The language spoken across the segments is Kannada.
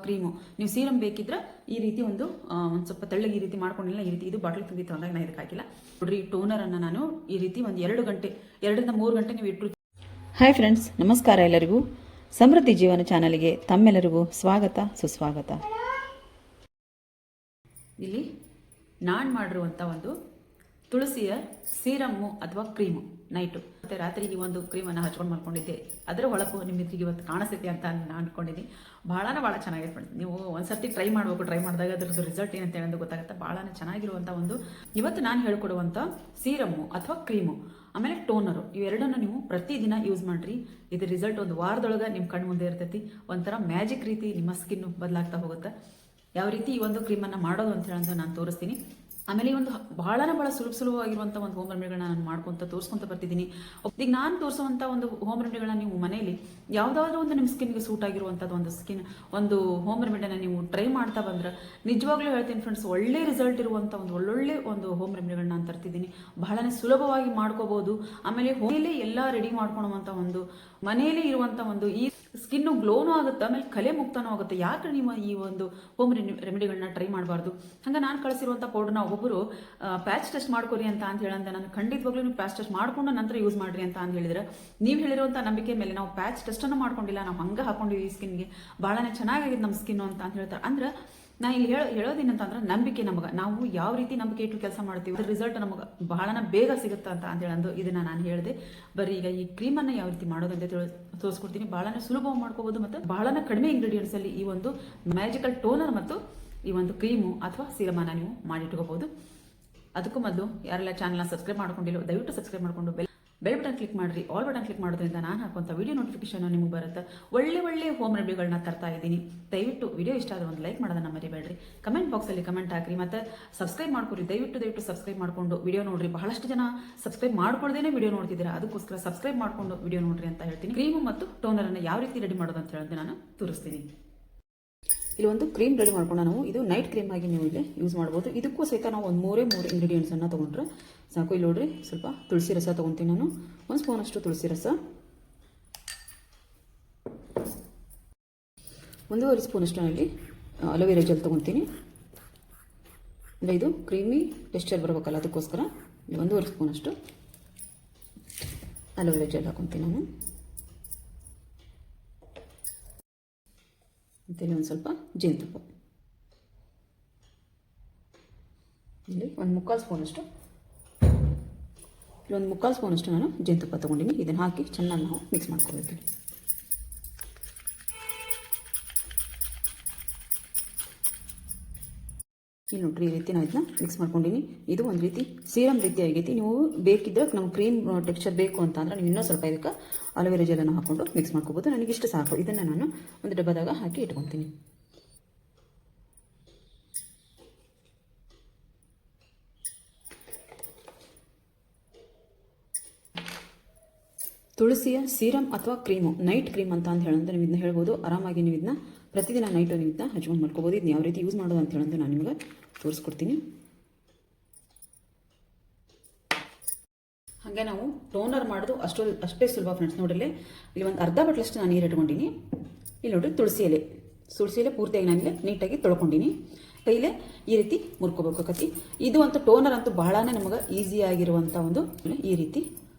ಕ್ರೀಮು ನೀವು ಸೀರಮ್ ಬೇಕಿದ್ರೆ ಈ ರೀತಿ ಒಂದು ಸ್ವಲ್ಪ ತೆಳ್ಳಗೆ ಈ ರೀತಿ ಮಾಡ್ಕೊಂಡಿಲ್ಲ. ಈ ರೀತಿ ಇದು ಬಾಟಲ್ ತುಂಬಿತ್ತು ಅಂದಾಗ ನಾನು ಇದಕ್ಕೆ ಹಾಕಿಲ್ಲ ನೋಡ್ರಿ. ಟೋನರನ್ನು ನಾನು ಈ ರೀತಿ ಒಂದು 2 ಗಂಟೆ 2ರಿಂದ 3 ಗಂಟೆ ನೀವು ಇಟ್ಟರು. ಹಾಯ್ ಫ್ರೆಂಡ್ಸ್, ನಮಸ್ಕಾರ ಎಲ್ಲರಿಗೂ. ಸಮೃದ್ಧಿ ಜೀವನ ಚಾನಲ್ಗೆ ತಮ್ಮೆಲ್ಲರಿಗೂ ಸ್ವಾಗತ ಸುಸ್ವಾಗತ. ಇಲ್ಲಿ ನಾನು ಮಾಡಿರುವಂಥ ಒಂದು ತುಳಸಿಯ ಸೀರಮ್ಮು ಅಥವಾ ಕ್ರೀಮು ನೈಟು ಮತ್ತು ರಾತ್ರಿ ಈ ಒಂದು ಕ್ರೀಮನ್ನು ಹಚ್ಕೊಂಡು ಮಾಡ್ಕೊಂಡಿದ್ದೆ. ಅದರ ಹೊಳಪು ನಿಮಗೆ ಇವತ್ತು ಕಾಣಿಸ್ತೈತಿ ಅಂತ ನಾನು ಅಂದ್ಕೊಂಡಿದ್ದೀನಿ. ಭಾಳ ಚೆನ್ನಾಗಿದೆ ಫ್ರೆಂಡ್ಸ್. ನೀವು ಒಂದ್ಸರ್ತಿ ಟ್ರೈ ಮಾಡಬೇಕು. ಟ್ರೈ ಮಾಡಿದಾಗ ಅದ್ರದ್ದು ರಿಸಲ್ಟ್ ಏನಂತ ಹೇಳೋದು ಗೊತ್ತಾಗುತ್ತೆ. ಭಾಳ ಚೆನ್ನಾಗಿರುವಂಥ ಒಂದು ಇವತ್ತು ನಾನು ಹೇಳ್ಕೊಡುವಂಥ ಸೀರಮ್ಮು ಅಥವಾ ಕ್ರೀಮು ಆಮೇಲೆ ಟೋನರು ಇವೆರಡನ್ನು ನೀವು ಪ್ರತಿದಿನ ಯೂಸ್ ಮಾಡಿರಿ. ಇದು ರಿಸಲ್ಟ್ ಒಂದು ವಾರದೊಳಗೆ ನಿಮ್ಮ ಕಣ್ಣು ಮುಂದೆ ಇರ್ತೈತಿ. ಒಂಥರ ಮ್ಯಾಜಿಕ್ ರೀತಿ ನಿಮ್ಮ ಸ್ಕಿನ್ನು ಬದಲಾಗ್ತಾ ಹೋಗುತ್ತೆ. ಯಾವ ರೀತಿ ಈ ಒಂದು ಕ್ರೀಮನ್ನು ಮಾಡೋದು ಅಂತ ಹೇಳೋದು ನಾನು ತೋರಿಸ್ತೀನಿ. ಆಮೇಲೆ ಈ ಒಂದು ಭಾಳ ಸುಲಭವಾಗಿರುವಂಥ ಒಂದು ಹೋಮ್ ರೆಮಿಡಿಗಳನ್ನ ನಾನು ಮಾಡ್ಕೊತ ತೋರಿಸ್ಕೊತ ಬರ್ತಿದ್ದೀನಿ. ಈಗ ನಾನು ತೋರಿಸುವಂಥ ಒಂದು ಹೋಮ್ ರೆಮಿಡಿಗಳನ್ನ ನೀವು ಮನೆಯಲ್ಲಿ ಯಾವುದಾದ್ರೂ ಒಂದು ನಿಮ್ಮ ಸ್ಕಿನ್ಗೆ ಸೂಟ್ ಆಗಿರುವಂಥದ್ದು ಒಂದು ಹೋಮ್ ರೆಮಿಡಿನ ನೀವು ಟ್ರೈ ಮಾಡ್ತಾ ಬಂದ್ರೆ ನಿಜವಾಗ್ಲೂ ಹೇಳ್ತೀನಿ ಫ್ರೆಂಡ್ಸ್, ಒಳ್ಳೆ ರಿಸಲ್ಟ್ ಇರುವಂಥ ಒಳ್ಳೊಳ್ಳೆ ಒಂದು ಹೋಮ್ ರೆಮಿಡಿಗಳನ್ನ ನಾನು ತರ್ತಿದ್ದೀನಿ. ಬಹಳನೇ ಸುಲಭವಾಗಿ ಮಾಡ್ಕೋಬಹುದು. ಆಮೇಲೆ ಹೋಮೇಲೆ ಎಲ್ಲ ರೆಡಿ ಮಾಡ್ಕೊಳುವಂಥ ಒಂದು ಮನೆಯಲ್ಲೇ ಇರುವಂಥ ಒಂದು ಈ ಸ್ಕಿನ್ನು ಗ್ಲೋನೂ ಆಗುತ್ತೆ, ಆಮೇಲೆ ಕಲೆ ಮುಕ್ತನೂ ಆಗುತ್ತೆ. ಯಾಕೆ ನೀವು ಈ ಒಂದು ಹೋಮ್ ರೆಮಿಡಿಗಳನ್ನ ಟ್ರೈ ಮಾಡಬಾರ್ದು? ಹಂಗೆ ನಾನು ಕಳಿಸಿರುವಂಥ ಪೌಡರ್ನ ಒಬ್ಬೊಬ್ಬರು ಪ್ಯಾಚ್ ಟೆಸ್ಟ್ ಮಾಡ್ಕೊರಿ ಅಂತ ಹೇಳಿದ್ರೆ ನಾನು ಖಂಡಿತವಾಗ್ಲೂ ನೀವು ಪ್ಯಾಚ್ ಟೆಸ್ಟ್ ಮಾಡ್ಕೊಂಡು ನಂತರ ಯೂಸ್ ಮಾಡಿರಿ ಅಂತ ಹೇಳಿದ್ರೆ, ನೀವು ಹೇಳಿರುವಂಥ ನಂಬಿಕೆ ಮೇಲೆ ನಾವು ಪ್ಯಾಚ್ ಟೆಸ್ಟನ್ನು ಮಾಡ್ಕೊಂಡಿಲ್ಲ, ನಾವು ಹಂಗೆ ಹಾಕೊಂಡಿವಿ ಈ ಸ್ಕಿನ್ಗೆ ಭಾಳನೇ ಚೆನ್ನಾಗಿದೆ ನಮ್ಮ ಸ್ಕಿನ್ನು ಅಂತ ಹೇಳ್ತಾರೆ. ಅಂದ್ರೆ ನಾನು ಇಲ್ಲಿ ಹೇಳೋದೇನಂತಂದ್ರೆ ನಂಬಿಕೆ ನಮಗೆ, ನಾವು ಯಾವ ರೀತಿ ನಂಬಿಕೆ ಇಟ್ಟು ಕೆಲಸ ಮಾಡ್ತೀವಿ ಅದ್ರ ರಿಸಲ್ಟ್ ನಮಗೆ ಬಹಳನ ಬೇಗ ಸಿಗುತ್ತೆ ಅಂತ ಹೇಳಂದು ಇದನ್ನ ನಾನು ಹೇಳಿದೆ. ಬರೀ ಈಗ ಈ ಕ್ರೀಮನ್ನು ಯಾವ ರೀತಿ ಮಾಡೋದು ಅಂತ ತೋರಿಸ್ಕೊಡ್ತೀನಿ. ಬಹಳನೇ ಸುಲಭವಾಗಿ ಮಾಡ್ಕೋಬಹುದು ಮತ್ತು ಬಹಳನ ಕಡಿಮೆ ಇಂಗ್ರೀಡಿಯೆಂಟ್ಸ್ ಅಲ್ಲಿ ಈ ಒಂದು ಮ್ಯಾಜಿಕಲ್ ಟೋನರ್ ಮತ್ತು ಈ ಒಂದು ಕ್ರೀಮು ಅಥವಾ ಸೀರಮನ್ನು ನೀವು ಮಾಡಿಟ್ಕೋಬಹುದು. ಅದಕ್ಕೂ ಮೊದಲು ಯಾರೆಲ್ಲ ಚಾನಲ್ನ ಸಬ್ಸ್ಕ್ರೈಬ್ ಮಾಡ್ಕೊಂಡಿಲ್ಲ ದಯವಿಟ್ಟು ಸಬ್ಸ್ಕ್ರೈಬ್ ಮಾಡಿಕೊಂಡು ಬೆಲ್ ಬಟನ್ ಕ್ಲಿಕ್ ಮಾಡಿರಿ. ಆಲ್ ಬಟನ್ ಕ್ಲಿಕ್ ಮಾಡೋದ್ರಿಂದ ನಾನು ಹಾಕುವಂಥ ವಿಡಿಯೋ ನೋಟಿಫಿಕೇಶನ್ ನಿಮಗೆ ಬರುತ್ತೆ. ಒಳ್ಳೆ ಹೋಮ್ ರೆಮಿಡಿಗಳನ್ನ ತರ್ತಾ ಇದ್ದೀನಿ. ದಯವಿಟ್ಟು ವಿಡಿಯೋ ಇಷ್ಟ ಆದರೆ ಒಂದು ಲೈಕ್ ಮಾಡೋದನ್ನ ಮರಿಬೇಡ್ರಿ. ಕಮೆಂಟ್ ಬಾಕ್ಸಲ್ಲಿ ಕಮೆಂಟ್ ಹಾಕಿರಿ ಮತ್ತು ಸಬ್ಸ್ಕ್ರೈಬ್ ಮಾಡ್ಕೊರಿ. ದಯವಿಟ್ಟು ಸಬ್ಸ್ಕ್ರೈಬ್ ಮಾಡಿಕೊಂಡು ವಿಡಿಯೋ ನೋಡ್ರಿ. ಬಹಳಷ್ಟು ಜನ ಸಬ್ಸ್ಕ್ರೈಬ್ ಮಾಡ್ಕೊಳ್ದೇನೆ ವಿಡಿಯೋ ನೋಡ್ತಿದ್ದೀರಾ, ಅದಕ್ಕೋಸ್ಕರ ಸಬ್ಸ್ಕ್ರೈಬ್ ಮಾಡಿಕೊಂಡು ವಿಡಿಯೋ ನೋಡ್ರಿ ಅಂತ ಹೇಳ್ತೀನಿ. ಕ್ರೀಮು ಮತ್ತು ಟೋನರನ್ನು ಯಾವ ರೀತಿ ರೆಡಿ ಮಾಡೋದು ಅಂತ ಹೇಳೋದು ನಾನು ತೋರಿಸ್ತೀನಿ. ಇಲ್ಲಿ ಒಂದು ಕ್ರೀಮ್ ರೆಡಿ ಮಾಡ್ಕೊಂಡು ನಾವು ಇದು ನೈಟ್ ಕ್ರೀಮ್ ಆಗಿ ನೀವು ಇಲ್ಲಿ ಯೂಸ್ ಮಾಡ್ಬೋದು. ಇದಕ್ಕೂ ಸಹಿತ ನಾವು ಒಂದು 3 ಇಂಗ್ರೀಡಿಯೆಂಟ್ಸನ್ನು ತೊಗೊಂಡ್ರೆ ಸಾಕು. ಇಲ್ಲಿ ನೋಡ್ರಿ, ಸ್ವಲ್ಪ ತುಳಸಿ ರಸ ತೊಗೊತೀನಿ ನಾನು. 1 ಸ್ಪೂನಷ್ಟು ತುಳಸಿ ರಸ, 1.5 ಸ್ಪೂನಷ್ಟು ನಾನಿಲ್ಲಿ ಅಲೋವೆರಾ ಜೆಲ್ ತೊಗೊತೀನಿ. ಅಂದರೆ ಇದು ಕ್ರೀಮಿ ಟೆಕ್ಸ್ಚರ್ ಬರಬೇಕಲ್ಲ, ಅದಕ್ಕೋಸ್ಕರ 1.5 ಸ್ಪೂನಷ್ಟು ಅಲೋವೆರಾ ಜೆಲ್ ಹಾಕೊತೀನಿ ನಾನು. ಮತ್ತು ಒಂದು ಸ್ವಲ್ಪ ಜೇನುತುಪ್ಪ, ಇಲ್ಲಿ ಒಂದು ಮುಕ್ಕಾಲು ಸ್ಪೂನಷ್ಟು ನಾನು ಜೇನುತುಪ್ಪ ತೊಗೊಂಡಿನಿ. ಇದನ್ನು ಹಾಕಿ ಚೆನ್ನಾಗಿ ನಾವು ಮಿಕ್ಸ್ ಮಾಡ್ಕೊಳ್ಬೇಕು. ಇಲ್ಲಿ ನೋಡ್ರಿ, ಈ ರೀತಿ ನಾನು ಇದನ್ನ ಮಿಕ್ಸ್ ಮಾಡ್ಕೊಂಡಿನಿ. ಇದು ಒಂದು ರೀತಿ ಸೀರಮ್ ರೀತಿ ಆಗೈತಿ. ನೀವು ಬೇಕಿದ್ರೆ ನಮ್ಗೆ ಕ್ರೀಮ್ ಟೆಕ್ಸ್ಚರ್ ಬೇಕು ಅಂತ ಅಂದ್ರೆ ನೀವು ಇನ್ನೂ ಸ್ವಲ್ಪ ಇದಕ್ಕೆ ಅಲೋವೆರಾ ಜೆಲನ್ನು ಹಾಕ್ಕೊಂಡು ಮಿಕ್ಸ್ ಮಾಡ್ಕೋಬೋದು. ನನಗಿಷ್ಟು ಸಾಕು. ಇದನ್ನು ನಾನು ಒಂದು ಡಬ್ಬದಾಗ ಹಾಕಿ ಇಟ್ಕೊತೀನಿ. ತುಳಸಿಯ ಸೀರಮ್ ಅಥವಾ ಕ್ರೀಮು ನೈಟ್ ಕ್ರೀಮ್ ಅಂತ ಹೇಳಂದ್ರೆ ನೀವು ಇದನ್ನ ಹೇಳ್ಬೋದು. ಆರಾಮಾಗಿ ನೀವು ಇದನ್ನ ಪ್ರತಿದಿನ ನೈಟು ನೀವು ಇದನ್ನ ಹಚ್ಕೊಂಡು ಮಾಡ್ಕೋಬೋದು. ಇದನ್ನ ಯಾವ ರೀತಿ ಯೂಸ್ ಮಾಡೋದು ಅಂತ ಹೇಳಂದ್ರೆ ನಾನು ನಿಮಗೆ ತೋರಿಸ್ಕೊಡ್ತೀನಿ. ಹಾಗೆ ನಾವು ಟೋನರ್ ಮಾಡೋದು ಅಷ್ಟೇ ಸುಲಭ ಫ್ರೆಂಡ್ಸ್. ನೋಡ್ರಿ, ಇಲ್ಲಿ ಒಂದು ಅರ್ಧ ಬಟ್ಲಷ್ಟು ನಾನು ನೀರು ಇಟ್ಕೊಂಡಿನಿ. ಇಲ್ಲಿ ನೋಡ್ರಿ, ತುಳಸಿ ಎಲೆ ಪೂರ್ತಿಯಾಗಿ ನಾನಿಲ್ಲಿ ನೀಟಾಗಿ ತೊಳ್ಕೊಂಡಿನಿ. ಕೈಲೇ ಈ ರೀತಿ ಮುರ್ಕೋಬೇಕಾಗತ್ತಿ. ಇದು ಅಂತೂ ಟೋನರ್ ಅಂತೂ ಬಹಳನೇ ನಮಗೆ ಈಸಿ ಆಗಿರುವಂಥ ಒಂದು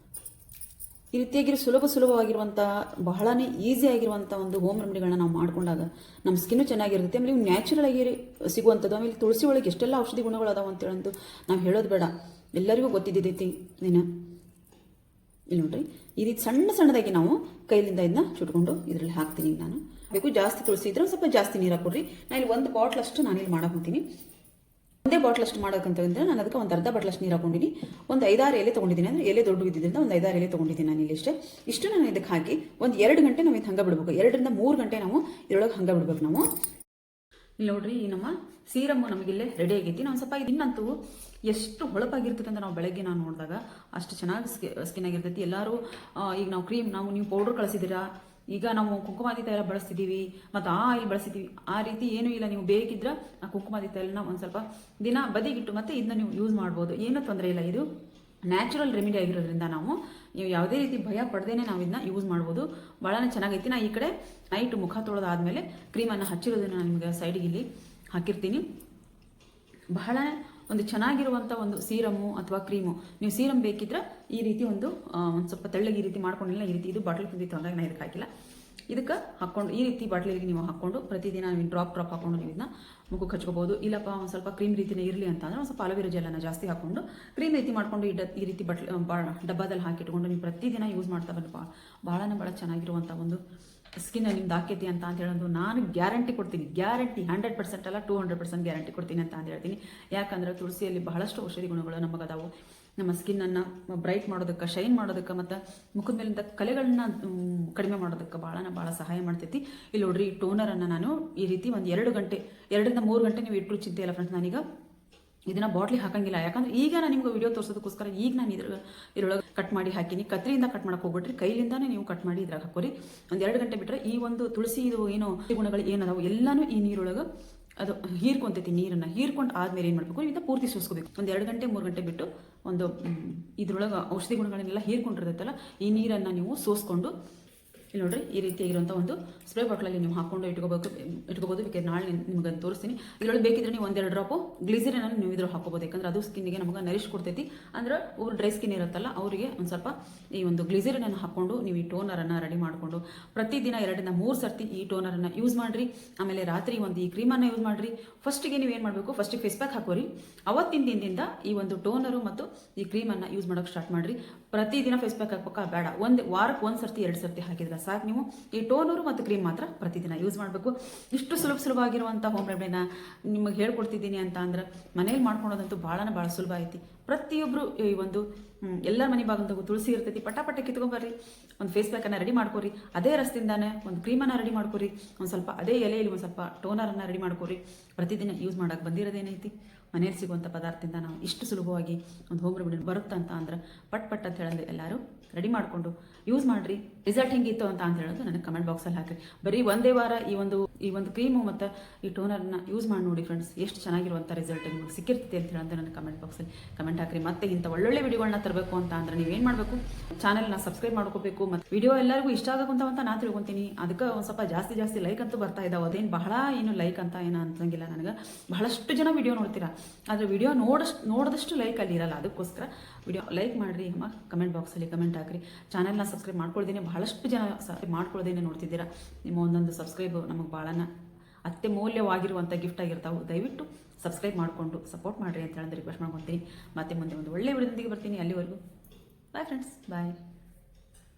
ಈ ರೀತಿಯಾಗಿ ಸುಲಭವಾಗಿರುವಂಥ ಬಹಳನೇ ಈಸಿ ಆಗಿರುವಂಥ ಒಂದು ಹೋಮ್ ರೆಮಿಡಿಗಳನ್ನ ನಾವು ಮಾಡ್ಕೊಂಡಾಗ ನಮ್ಮ ಸ್ಕಿನ್ನು ಚೆನ್ನಾಗಿರುತ್ತೆ. ಆಮೇಲೆ ಇವು ನ್ಯಾಚುರಲ್ ಆಗಿ ಸಿಗುವಂಥದ್ದು. ಆಮೇಲೆ ತುಳಸಿ ಒಳಗೆ ಎಷ್ಟೆಲ್ಲ ಔಷಧಿ ಗುಣಗಳು ಅದಾವ ಅಂತ ಹೇಳಂತೂ ನಾವು ಹೇಳೋದು ಬೇಡ, ಎಲ್ಲರಿಗೂ ಗೊತ್ತಿದ್ದೈತಿ. ಇಲ್ಲಿ ನೋಡ್ರಿ, ಈ ರೀತಿ ಸಣ್ಣದಾಗಿ ನಾವು ಕೈಲಿಂದ ಇದನ್ನ ಚುಟ್ಕೊಂಡು ಇದರಲ್ಲಿ ಹಾಕ್ತೀನಿ. ನಾನು ಬೇಕು ಜಾಸ್ತಿ ತುಳಸಿ ಇದ್ರೆ ಸ್ವಲ್ಪ ಜಾಸ್ತಿ ನೀರು ಹಾಕೊಡ್ರಿ. ನಾನು ಇಲ್ಲಿ 1 ಬಾಟ್ಲಷ್ಟು ನಾನಿಲ್ಲಿ ಮಾಡಕೊಂತೀನಿ. ಒಂದೇ ಬಾಟ್ಲಷ್ಟು ಮಾಡೋಕ್ಕಂತಂದ್ರೆ ನಾನು ಅದಕ್ಕೆ ಒಂದು ಅರ್ಧ ಬಾಟ್ಲಷ್ಟು ನೀರು ಹಾಕೊಂಡಿನಿ. ಒಂದು 5-6 ಎಲೆ ತೊಗೊಂಡಿದ್ದೀನಿ. ಅಂದರೆ ಎಲೆ ದೊಡ್ಡ ಇದ್ದಿದ್ದರಿಂದ ಒಂದು 5-6 ಎಲೆ ತೊಗೊಂಡಿದ್ದೀನಿ ನಾನು ಇಲ್ಲಿ ಇಷ್ಟು ನಾನು ಇದಕ್ಕೆ ಹಾಕಿ ಒಂದು 2 ಗಂಟೆ ನಾವು ಇದು ಹಂಗೆ ಬಿಡಬೇಕು. 2ರಿಂದ 3 ಗಂಟೆ ನಾವು ಇದರೊಳಗೆ ಹಂಗೆ ಬಿಡ್ಬೇಕು ನಾವು. ಇಲ್ಲಿ ನೋಡ್ರಿ, ಈ ನಮ್ಮ ಸೀರಮ್ಮು ನಮಗಿಲ್ಲೇ ರೆಡಿ ಆಗೈತಿ. ನಾವು ಸ್ವಲ್ಪ ಇನ್ನಂತೂ ಎಷ್ಟು ಹೊಳಪಾಗಿರ್ತೈತೆ ಅಂತ ನಾವು ಬೆಳಗ್ಗೆ ನಾವು ನೋಡಿದಾಗ ಅಷ್ಟು ಚೆನ್ನಾಗಿ ಸ್ಕಿನ್ ಆಗಿರ್ತೈತಿ. ಎಲ್ಲರೂ ಈಗ ನೀವು ಪೌಡ್ರ್ ಕಳಿಸಿದ್ದೀರಾ, ಈಗ ನಾವು ಕುಂಕುಮಾದಿ ತೈಲ ಬಳಸ್ತಿದ್ದೀವಿ ಮತ್ತು ಆ ಆಯಿಲ್ ಬಳಸ್ತಿದ್ದೀವಿ. ಆ ರೀತಿ ಏನೂ ಇಲ್ಲ. ನೀವು ಬೇಕಿದ್ರೆ ಆ ಕುಂಕುಮಾದಿ ತೈಲನ ಒಂದು ಸ್ವಲ್ಪ ದಿನ ಬದಿಗಿಟ್ಟು ಮತ್ತೆ ಇದನ್ನ ನೀವು ಯೂಸ್ ಮಾಡ್ಬೋದು. ಏನೂ ತೊಂದರೆ ಇಲ್ಲ. ಇದು ನ್ಯಾಚುರಲ್ ರೆಮಿಡಿ ಆಗಿರೋದ್ರಿಂದ ನೀವು ಯಾವುದೇ ರೀತಿ ಭಯ ಪಡೆದೇನೆ ನಾವು ಇದನ್ನ ಯೂಸ್ ಮಾಡ್ಬೋದು. ಭಾಳನೇ ಚೆನ್ನಾಗೈತಿ. ನಾ ಈ ಕಡೆ ನೈಟ್ ಮುಖ ತೊಳೆದಾದ್ಮೇಲೆ ಕ್ರೀಮನ್ನು ಹಚ್ಚಿರೋದನ್ನು ನಾನು ನಿಮಗೆ ಸೈಡಿಗೆ ಇಲ್ಲಿ ಹಾಕಿರ್ತೀನಿ. ಬಹಳ ಒಂದು ಚೆನ್ನಾಗಿರುವಂಥ ಒಂದು ಸೀರಮ್ಮು ಅಥವಾ ಕ್ರೀಮು. ನೀವು ಸೀರಮ್ ಬೇಕಿದ್ರೆ ಈ ರೀತಿ ಒಂದು ಸ್ವಲ್ಪ ತೆಳ್ಳಗೆ ಈ ರೀತಿ ಮಾಡ್ಕೊಂಡಿಲ್ಲ, ಈ ರೀತಿ ಇದು ಬಾಟ್ಲ್ ತುಂಬಿತ್ತು, ಹಂಗಾಗಿ ನಾನು ಇದಕ್ಕೆ ಹಾಕಿಲ್ಲ. ಇದಕ್ಕೆ ಹಾಕ್ಕೊಂಡು ಈ ರೀತಿ ಬಾಟ್ಲಿಗೆ ನೀವು ಹಾಕ್ಕೊಂಡು ಪ್ರತಿದಿನ ನೀವು ಡ್ರಾಪ್ ಹಾಕ್ಕೊಂಡು ನೀವು ಇದನ್ನ ಮುಖಕ್ಕೆ ಹಚ್ಕೋಬೋದು. ಇಲ್ಲಪ್ಪ ಒಂದು ಸ್ವಲ್ಪ ಕ್ರೀಮ್ ರೀತಿನೇ ಇರಲಿ ಅಂತಂದರೆ ಒಂದು ಸ್ವಲ್ಪ ಅಲೋವೆರಾ ಜೆಲ್ಲನ್ನು ಜಾಸ್ತಿ ಹಾಕ್ಕೊಂಡು ಕ್ರೀಮ್ ರೀತಿ ಮಾಡ್ಕೊಂಡು ಈ ರೀತಿ ಡಬ್ಬದಲ್ಲಿ ಹಾಕಿಟ್ಕೊಂಡು ನೀವು ಪ್ರತಿದಿನ ಯೂಸ್ ಮಾಡ್ತಾ ಬಂದು ಭಾಳ ಚೆನ್ನಾಗಿರುವಂಥ ಒಂದು ಸ್ಕಿನ್ ನಿಮ್ದು ಆಕೈತಿ ಅಂತ ಹೇಳೋದು ನಾನು ಗ್ಯಾರಂಟಿ ಕೊಡ್ತೀನಿ. ಗ್ಯಾರಂಟಿ 100% ಅಲ್ಲ 200% ಗ್ಯಾರಂಟಿ ಕೊಡ್ತೀನಿ ಅಂತ ಹೇಳ್ತೀನಿ. ಯಾಕಂದ್ರೆ ತುಳಸಿಯಲ್ಲಿ ಬಹಳಷ್ಟು ಔಷಧಿ ಗುಣಗಳು ನಮಗದಾವು. ನಮ್ಮ ಸ್ಕಿನ್ನನ್ನು ಬ್ರೈಟ್ ಮಾಡೋದಕ್ಕೆ, ಶೈನ್ ಮಾಡೋದಕ್ಕೆ ಮತ್ತು ಮುಖದ ಮೇಲಿಂದ ಕಲೆಗಳನ್ನ ಕಡಿಮೆ ಮಾಡೋದಕ್ಕೆ ಭಾಳ ಸಹಾಯ ಮಾಡ್ತೈತಿ. ಇಲ್ಲಿ ನೋಡ್ರಿ, ಈ ಟೋನರನ್ನು ನಾನು ಈ ರೀತಿ ಒಂದು 2 ಗಂಟೆ 2 ರಿಂದ 3 ಗಂಟೆ ನೀವು ಇಟ್ಟರು ಚಿಂತೆ ಇಲ್ಲ ಫ್ರೆಂಡ್ಸ್. ನಾನೀಗ ಇದನ್ನ ಬಾಟ್ಲಿ ಹಾಕಂಗಿಲ್ಲ, ಯಾಕಂದ್ರೆ ಈಗ ನಾನು ನಿಮ್ಗೆ ವಿಡಿಯೋ ತೋರಿಸೋದಕ್ಕೋಸ್ಕರ ಈಗ ನಾನು ಇದ್ರೊಳಗೆ ಕಟ್ ಮಾಡಿ ಹಾಕಿನಿ. ಕತ್ರಿಯಿಂದ ಕಟ್ ಮಾಡಕ್ಕೆ ಹೋಗ್ಬಿಟ್ರಿ, ಕೈಲಿಂದಾನೇ ನೀವು ಕಟ್ ಮಾಡಿ ಇದ್ರಾಗ ಹಾಕೋರಿ. ಒಂದು 2 ಗಂಟೆ ಬಿಟ್ಟರೆ ಈ ಒಂದು ತುಳಸಿ ಇದು ಏನು ಗುಣಗಳು ಏನದಾವು ಎಲ್ಲಾನು ಈ ನೀರೊಳಗೆ ಅದು ಹೀರ್ಕೊಂತೈತಿ. ನೀರನ್ನು ಹೀರ್ಕೊಂಡು ಆದ್ಮೇಲೆ ಏನು ಮಾಡಬೇಕು, ಇದನ್ನ ಪೂರ್ತಿ ಸೋಸ್ಕೋಬೇಕು. ಒಂದು 2 ಗಂಟೆ 3 ಗಂಟೆ ಬಿಟ್ಟು ಒಂದು ಇದ್ರೊಳಗೆ ಔಷಧಿ ಗುಣಗಳನ್ನೆಲ್ಲ ಹೀರ್ಕೊಂಡಿರ್ತೈತಲ್ಲ, ಈ ನೀರನ್ನು ನೀವು ಸೋಸ್ಕೊಂಡು ಇಲ್ಲಿ ನೋಡ್ರಿ ಈ ರೀತಿಯಾಗಿರುವಂಥ ಒಂದು ಸ್ಪ್ರೇ ಬಾಟ್ಲಲ್ಲಿ ನೀವು ಹಾಕೊಂಡು ಇಟ್ಕೋಬೋದು. ಬೇಕಾದ್ರೆ ನಾಳೆ ನಿಮ್ಗೆ ತೋರಿಸ್ತೀನಿ. ಇದರೊಳಗೆ ಬೇಕಿದ್ರೆ ನೀವು 1-2 ಡ್ರಾಪು ಗ್ಲಿಸರಿನನ್ನು ನೀವು ಇದ್ರೊಳಗೆ ಹಾಕೋಬೋದು. ಯಾಕಂದ್ರೆ ಅದು ಸ್ಕಿನ್ನಿಗೆ ನಮಗೆ ನರಿಶ್ ಕೊಡ್ತೈತಿ. ಅಂದ್ರೆ ಅವ್ರು ಡ್ರೈ ಸ್ಕಿನ್ ಇರುತ್ತಲ್ಲ ಅವರಿಗೆ ಒಂದು ಸ್ವಲ್ಪ ಈ ಒಂದು ಗ್ಲಿಸರಿನನ್ನು ಹಾಕ್ಕೊಂಡು ನೀವು ಈ ಟೋನರನ್ನು ರೆಡಿ ಮಾಡಿಕೊಂಡು ಪ್ರತಿದಿನ 2 ರಿಂದ 3 ಸರ್ತಿ ಈ ಟೋನರನ್ನು ಯೂಸ್ ಮಾಡಿರಿ. ಆಮೇಲೆ ರಾತ್ರಿ ಒಂದು ಈ ಕ್ರೀಮನ್ನು ಯೂಸ್ ಮಾಡಿರಿ. ಫಸ್ಟಿಗೆ ನೀವು ಏನು ಮಾಡಬೇಕು, ಫಸ್ಟಿಗೆ ಫೇಸ್ ಪ್ಯಾಕ್ ಹಾಕೋರಿ. ಅವತ್ತಿನ ದಿನದಿಂದ ಈ ಒಂದು ಟೋನರು ಮತ್ತು ಈ ಕ್ರೀಮನ್ನು ಯೂಸ್ ಮಾಡೋಕ್ಕೆ ಸ್ಟಾರ್ಟ್ ಮಾಡಿರಿ. ಪ್ರತಿದಿನ ಫೇಸ್ ಪ್ಯಾಕ್ ಹಾಕ್ಬೇಕಾ ಬೇಡ, ವಾರಕ್ಕೆ 1 ಸರ್ತಿ 2 ಸರ್ತಿ ಹಾಕಿದ್ರೆ ಸಾಕು. ನೀವು ಈ ಟೋನರು ಮತ್ತು ಕ್ರೀಮ್ ಮಾತ್ರ ಪ್ರತಿದಿನ ಯೂಸ್ ಮಾಡಬೇಕು. ಇಷ್ಟು ಸುಲಭವಾಗಿರುವಂಥ ಹೋಮ್ ರೆಮಿಡಿನ ನಿಮಗೆ ಹೇಳ್ಕೊಡ್ತಿದ್ದೀನಿ ಅಂತ ಅಂದ್ರೆ ಮನೇಲಿ ಮಾಡ್ಕೊಳೋದಂತೂ ಭಾಳ ಸುಲಭ ಐತಿ. ಪ್ರತಿಯೊಬ್ಬರು ಈ ಒಂದು ಎಲ್ಲರ ಮನೆ ಭಾಗಂತ ತುಳಸಿ ಇರ್ತೈತಿ, ಪಟ ಕಿತ್ಕೊಂಬರ್ರಿ. ಒಂದು ಫೇಸ್ ಪ್ಯಾಕನ್ನು ರೆಡಿ ಮಾಡ್ಕೋರಿ. ಅದೇ ರಸದಿಂದಾನೆ ಒಂದು ಕ್ರೀಮನ್ನು ರೆಡಿ ಮಾಡ್ಕೋರಿ. ಒಂದು ಸ್ವಲ್ಪ ಅದೇ ಎಲೆಯಲ್ಲಿ ಒಂದು ಸ್ವಲ್ಪ ಟೋನರನ್ನು ರೆಡಿ ಮಾಡ್ಕೋರಿ. ಪ್ರತಿದಿನ ಯೂಸ್ ಮಾಡೋಕೆ ಬಂದಿರೋದೇನೈತಿ, ಮನೇಲಿ ಸಿಗುವಂಥ ಪದಾರ್ಥದಿಂದ ನಾವು ಇಷ್ಟು ಸುಲಭವಾಗಿ ಒಂದು ಹೋಮ್ ರೆಮಿಡಿ ಬರುತ್ತಂತ ಅಂದ್ರೆ ಪಟ್ ಅಂತ ಹೇಳೋದು ಎಲ್ಲರೂ ರೆಡಿ ಮಾಡಿಕೊಂಡು ಯೂಸ್ ಮಾಡಿರಿ. ರಿಸಲ್ಟ್ ಹಿಂಗಿತ್ತು ಅಂತ ಹೇಳೋದು ನನಗೆ ಕಮೆಂಟ್ ಬಾಕ್ಸಲ್ಲಿ ಹಾಕಿರಿ. ಬರೀ ಒಂದೇ ವಾರ ಈ ಒಂದು ಕ್ರೀಮು ಮತ್ತು ಈ ಟೋನರ್ನ ಯೂಸ್ ಮಾಡಿ ನೋಡಿ ಫ್ರೆಂಡ್ಸ್, ಎಷ್ಟು ಚೆನ್ನಾಗಿರುವಂಥ ರಿಸಲ್ಟ್ ನಿಮಗೆ ಸಿಕ್ಕಿರ್ತೈತೆ ಅಂತ ಹೇಳೋದು ನನಗೆ ಕಮೆಂಟ್ ಬಾಕ್ಸಲ್ಲಿ ಕಮೆಂಟ್ ಹಾಕಿರಿ. ಮತ್ತೆ ಇಂಥ ಒಳ್ಳೊಳ್ಳೆ ವಿಡಿಯೋಗಳನ್ನ ತರಬೇಕು ಅಂತ ಅಂದ್ರೆ ನೀವೇನು ಮಾಡಬೇಕು, ಚಾನಲ್ನ ಸಬ್ಸ್ಕ್ರೈಬ್ ಮಾಡ್ಕೋಬೇಕು. ಮತ್ತು ವಿಡಿಯೋ ಎಲ್ಲರಿಗೂ ಇಷ್ಟ ಆಗಬೇಕು ಅಂತ ನಾನು ತಿಳ್ಕೊತೀನಿ. ಅದಕ್ಕೆ ಒಂದು ಸ್ವಲ್ಪ ಜಾಸ್ತಿ ಲೈಕ್ ಅಂತೂ ಬರ್ತಾ ಇದ್ದಾವೆ. ಅದೇನು ಬಹಳ ಏನು ಲೈಕ್ ಅಂತ ಏನು ಅನ್ಸಂಗಿಲ್ಲ ನನಗೆ. ಬಹಳಷ್ಟು ಜನ ವಿಡಿಯೋ ನೋಡ್ತೀರಾ, ಆದರೆ ವಿಡಿಯೋ ನೋಡಿದಷ್ಟು ಲೈಕ್ ಅಲ್ಲಿ ಇರಲ್ಲ. ಅದಕ್ಕೋಸ್ಕರ ವಿಡಿಯೋ ಲೈಕ್ ಮಾಡಿರಿ ಅಮ್ಮ, ಕಮೆಂಟ್ ಬಾಕ್ಸಲ್ಲಿ ಕಮೆಂಟ್ ಹಾಕಿರಿ. ಚಾನಲ್ನ ಸಬ್ಸ್ಕ್ರೈಬ್ ಮಾಡ್ಕೊಳ್ದೇನೆ ಬಹಳಷ್ಟು ಜನ ಮಾಡ್ಕೊಳ್ಳೋದೇನೆ ನೋಡ್ತಿದ್ದೀರಾ. ನಿಮ್ಮ ಒಂದೊಂದು ಸಬ್ಸ್ಕ್ರೈಬ್ ನಮಗೆ ಭಾಳನ ಅತ್ಯಮೂಲ್ಯವಾಗಿರುವಂಥ ಗಿಫ್ಟ್ ಆಗಿರ್ತಾವೆ. ದಯವಿಟ್ಟು ಸಬ್ಸ್ಕ್ರೈಬ್ ಮಾಡಿಕೊಂಡು ಸಪೋರ್ಟ್ ಮಾಡಿರಿ ಅಂತ ಹೇಳಿ ರಿಕ್ವೆಸ್ಟ್ ಮಾಡ್ಕೊತೀನಿ. ಮತ್ತೆ ಮುಂದೆ ಒಂದು ಒಳ್ಳೆ ವಿಡಿಯೋದೊಂದಿಗೆ ಬರ್ತೀನಿ. ಅಲ್ಲಿವರೆಗೂ ಬಾಯ್ ಫ್ರೆಂಡ್ಸ್, ಬಾಯ್.